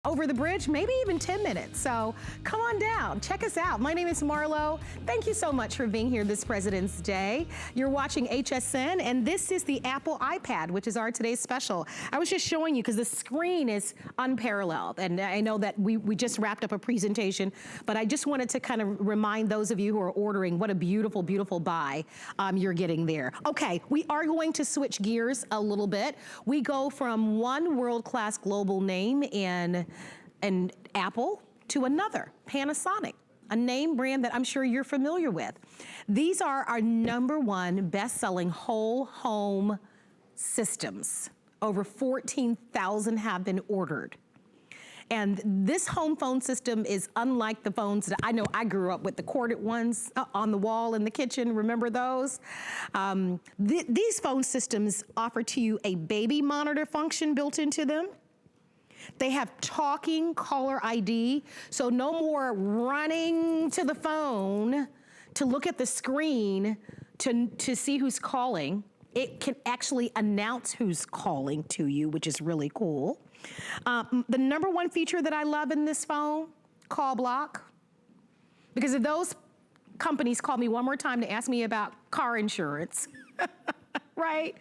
over the bridge, maybe even 10 minutes. So come on down, check us out. My name is Marlo. Thank you so much for being here this President's Day. You're watching HSN, and this is the Apple iPad, which is our today's special. I was just showing you because the screen is unparalleled, and I know that we just wrapped up a presentation, but I just wanted to kind of remind those of you who are ordering what a beautiful, beautiful buy you're getting there. Okay, we are going to switch gears a little bit. We go from one world-class global name and Apple to another, Panasonic, a name brand that I'm sure you're familiar with. These are our #1 best-selling whole home systems. Over 14,000 have been ordered. And this home phone system is unlike the phones that I know I grew up with, the corded ones on the wall in the kitchen. Remember those? These phone systems offer to you a baby monitor function built into them. They have Talking Caller ID, so no more running to the phone to look at the screen to see who's calling. It can actually announce who's calling to you, which is really cool. The #1 feature that I love in this phone, call block. Because if those companies call me one more time to ask me about car insurance, right?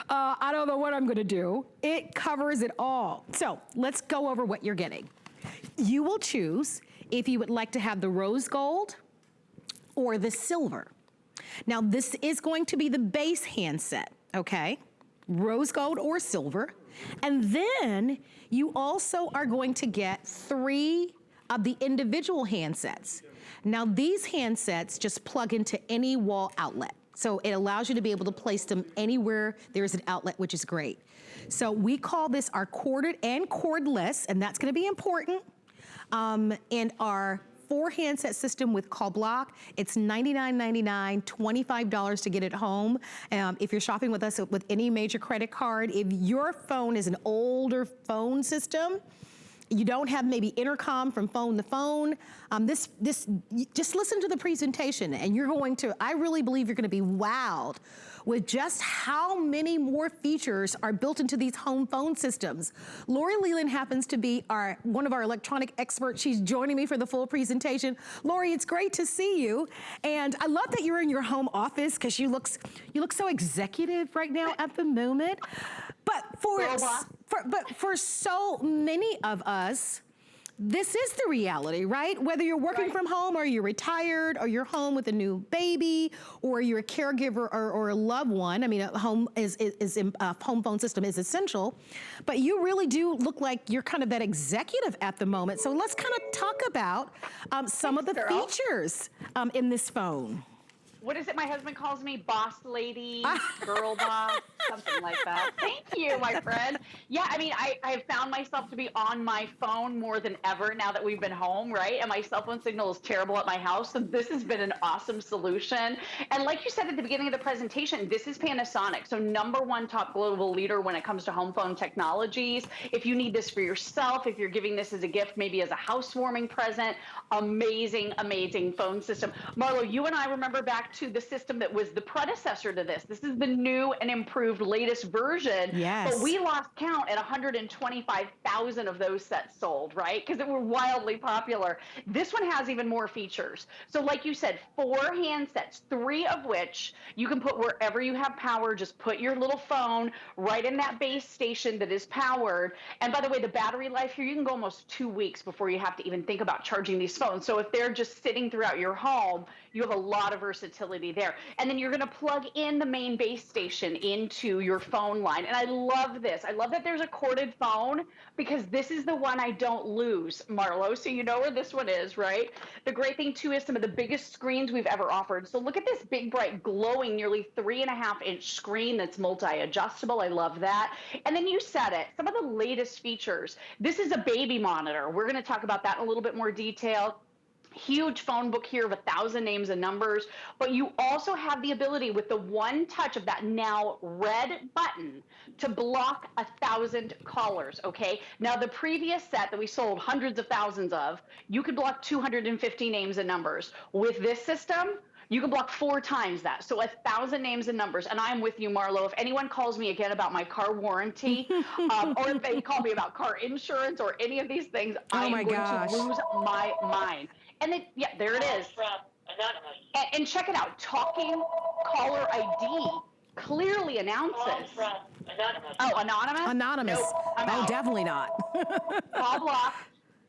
I don't know what I'm gonna do. It covers it all. So let's go over what you're getting. You will choose if you would like to have the rose gold or the silver. Now this is going to be the base handset, okay? Rose gold or silver. And then you also are going to get 3 of the individual handsets. Now these handsets just plug into any wall outlet. So it allows you to be able to place them anywhere there's an outlet, which is great. So we call this our corded and cordless, and that's gonna be important. And our 4-handset system with call block, it's $99.99, $25 to get it home. If you're shopping with us with any major credit card, if your phone is an older phone system, you don't have maybe intercom from phone to phone, just listen to the presentation and you're going to, I really believe you're gonna be wowed with just how many more features are built into these home phone systems. Lori Leland happens to be one of our electronic experts. She's joining me for the full presentation. Lori, it's great to see you. And I love that you're in your home office because you look so executive right now at the moment. But for so many of us, this is the reality, right? Whether you're working from home or you're retired or you're home with a new baby or you're a caregiver or a loved one. I mean, a home home phone system is essential, but you really do look like you're kind of that executive at the moment. So let's kind of talk about some of the features in this phone. What is it my husband calls me? Boss lady, girl boss, something like that. Thank you, my friend. Yeah, I mean, I have found myself to be on my phone more than ever now that we've been home, right? And my cell phone signal is terrible at my house. So this has been an awesome solution. And like you said at the beginning of the presentation, this is Panasonic. So #1 top global leader when it comes to home phone technologies. If you need this for yourself, if you're giving this as a gift, maybe as a housewarming present, amazing, amazing phone system. Marlo, you and I remember back to the system that was the predecessor to this. This is the new and improved latest version. Yes. But we lost count at 125,000 of those sets sold, right? Because they were wildly popular. This one has even more features. So like you said, 4 handsets, 3 of which you can put wherever you have power. Just put your little phone right in that base station that is powered. And by the way, the battery life here, you can go almost 2 weeks before you have to even think about charging these phones. So if they're just sitting throughout your home, you have a lot of versatility there. And then you're gonna plug in the main base station into your phone line. And I love this. I love that there's a corded phone because this is the one I don't lose, Marlo. So you know where this one is, right? The great thing too is some of the biggest screens we've ever offered. So look at this big, bright, glowing, nearly 3.5-inch screen that's multi-adjustable. I love that. And then you said it, some of the latest features. This is a baby monitor. We're gonna talk about that in a little bit more detail. Huge phone book here of 1,000 names and numbers, but you also have the ability with the one touch of that now red button to block 1,000 callers, okay? Now the previous set that we sold hundreds of thousands of, you could block 250 names and numbers. With this system, You can block 4 times that. So 1,000 names and numbers. And I'm with you, Marlo. If anyone calls me again about my car warranty, or if they call me about car insurance or any of these things, I am going to lose my mind. And then, yeah, there it is. And check it out. Talking Caller ID clearly announces. Anonymous. Oh, anonymous? Anonymous. Nope, Oh, definitely not. Call block.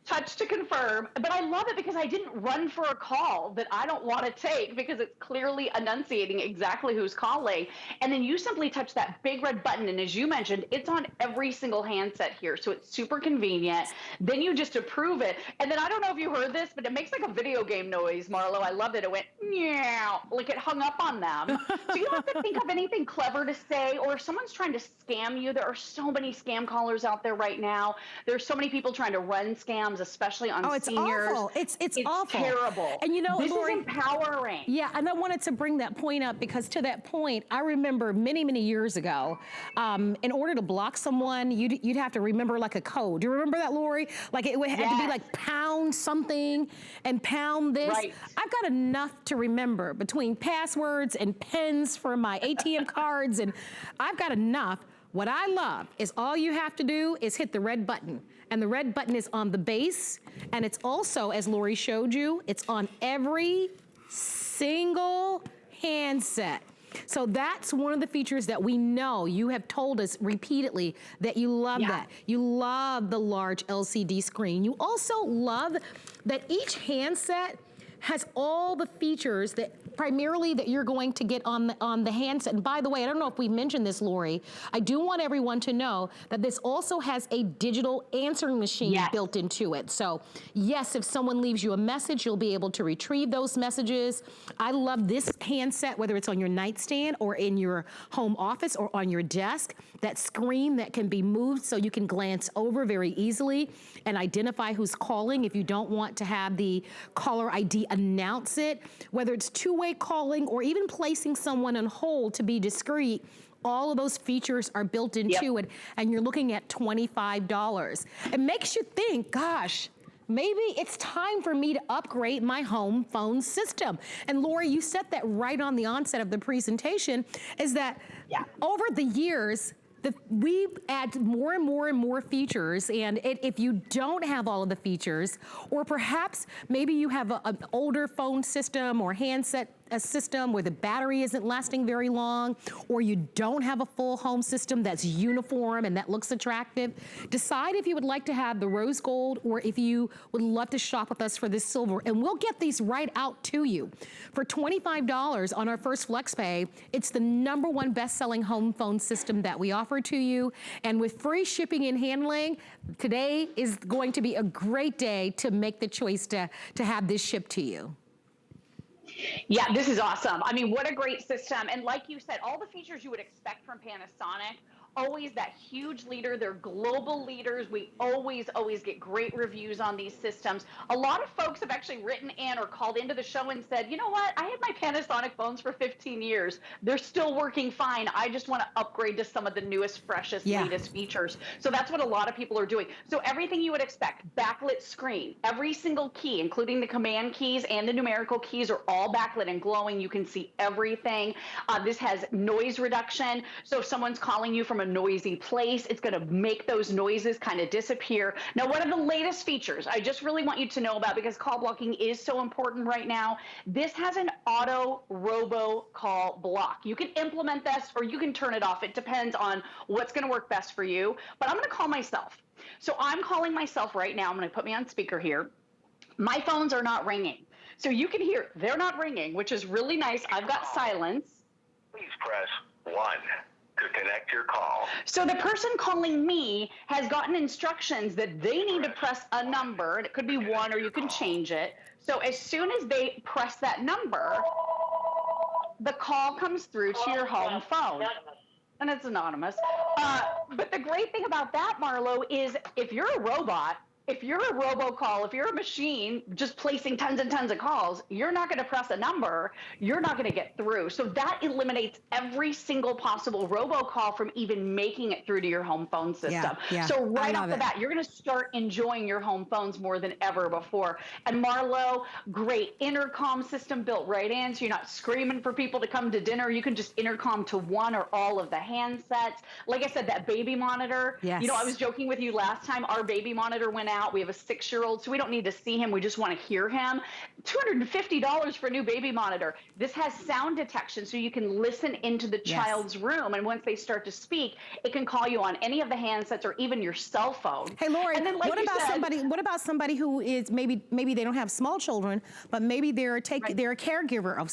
Touch to confirm. But I love it because I didn't run for a call that I don't want to take because it's clearly enunciating exactly who's calling. And then you simply touch that big red button. And as you mentioned, it's on every single handset here. So it's super convenient. Then you just approve it. And then I don't know if you heard this, but it makes like a video game noise, Marlo. I loved it. It went, meow, like it hung up on them. So you don't have to think of anything clever to say, or if someone's trying to scam you, there are so many scam callers out there right now. There's so many people trying to run scams, especially on seniors. Awful. It's awful. Terrible. And you know, this Lori, is empowering. Yeah, and I wanted to bring that point up because to that point, I remember many, many years ago, in order to block someone, you'd have to remember like a code. Do you remember that, Lori? Like it would have to be like pound something and pound this. Right. I've got enough to remember between passwords and pins for my ATM cards, and I've got enough. What I love is all you have to do is hit the red button. And the red button is on the base. And it's also, as Lori showed you, it's on every single handset. So that's one of the features that we know. You have told us repeatedly that you love that. You love the large LCD screen. You also love that each handset has all the features that primarily that you're going to get on the handset. And by the way, I don't know if we mentioned this, Lori, I do want everyone to know that this also has a digital answering machine built into it. So yes, if someone leaves you a message, you'll be able to retrieve those messages. I love this handset, whether it's on your nightstand or in your home office or on your desk, that screen that can be moved so you can glance over very easily and identify who's calling if you don't want to have the caller ID announce it, whether it's two-way calling or even placing someone on hold to be discreet. All of those features are built into it, and you're looking at $25. It makes you think, gosh, maybe it's time for me to upgrade my home phone system. And Lori, you said that right on the onset of the presentation, is that over the years, we add more and more and more features, and if you don't have all of the features, or perhaps maybe you have an older phone system or handset system where the battery isn't lasting very long, or you don't have a full home system that's uniform and that looks attractive, decide if you would like to have the rose gold or if you would love to shop with us for this silver, and we'll get these right out to you. For $25 on our first FlexPay, it's the #1 best-selling home phone system that we offer to you, and with free shipping and handling, today is going to be a great day to make the choice to have this shipped to you. Yeah, this is awesome. I mean, what a great system. And like you said, all the features you would expect from Panasonic, always that huge leader. They're global leaders. We always get great reviews on these systems. A lot of folks have actually written in or called into the show and said, you know what, I had my Panasonic phones for 15 years. They're still working fine. I just want to upgrade to some of the newest, freshest, latest features. So that's what a lot of people are doing. So everything you would expect, backlit screen, every single key, including the command keys and the numerical keys, are all backlit and glowing. You can see everything. This has noise reduction. So if someone's calling you from a noisy place, it's going to make those noises kind of disappear. Now, one of the latest features I just really want you to know about, because call blocking is so important right now, this has an auto robo call block. You can implement this or you can turn it off. It depends on what's going to work best for you. But I'm going to call myself. So I'm calling myself right now. I'm going to put me on speaker here. My phones are not ringing. So you can hear they're not ringing, which is really nice. I've got silence. Please press 1 to connect your call. So the person calling me has gotten instructions that they need to press a number, and it could be 1 or you can change it. So as soon as they press that number, the call comes through to your home phone. And it's anonymous. But the great thing about that, Marlo, is if you're a robot, if you're a robocall, if you're a machine just placing tons and tons of calls, you're not going to press a number. You're not going to get through. So that eliminates every single possible robocall from even making it through to your home phone system. Yeah, So right off the it. bat, you're going to start enjoying your home phones more than ever before. And Marlo, great intercom system built right in, so you're not screaming for people to come to dinner. You can just intercom to one or all of the handsets. Like I said, that baby monitor. Yes. You know, I was joking with you last time. Our baby monitor went out. We have a 6-year-old, so we don't need to see him. We just want to hear him. $250 for a new baby monitor. This has sound detection, so you can listen into the child's room, and once they start to speak, it can call you on any of the handsets or even your cell phone. Hey, Lori, and then, like what about somebody who is maybe they don't have small children, but maybe they're a caregiver of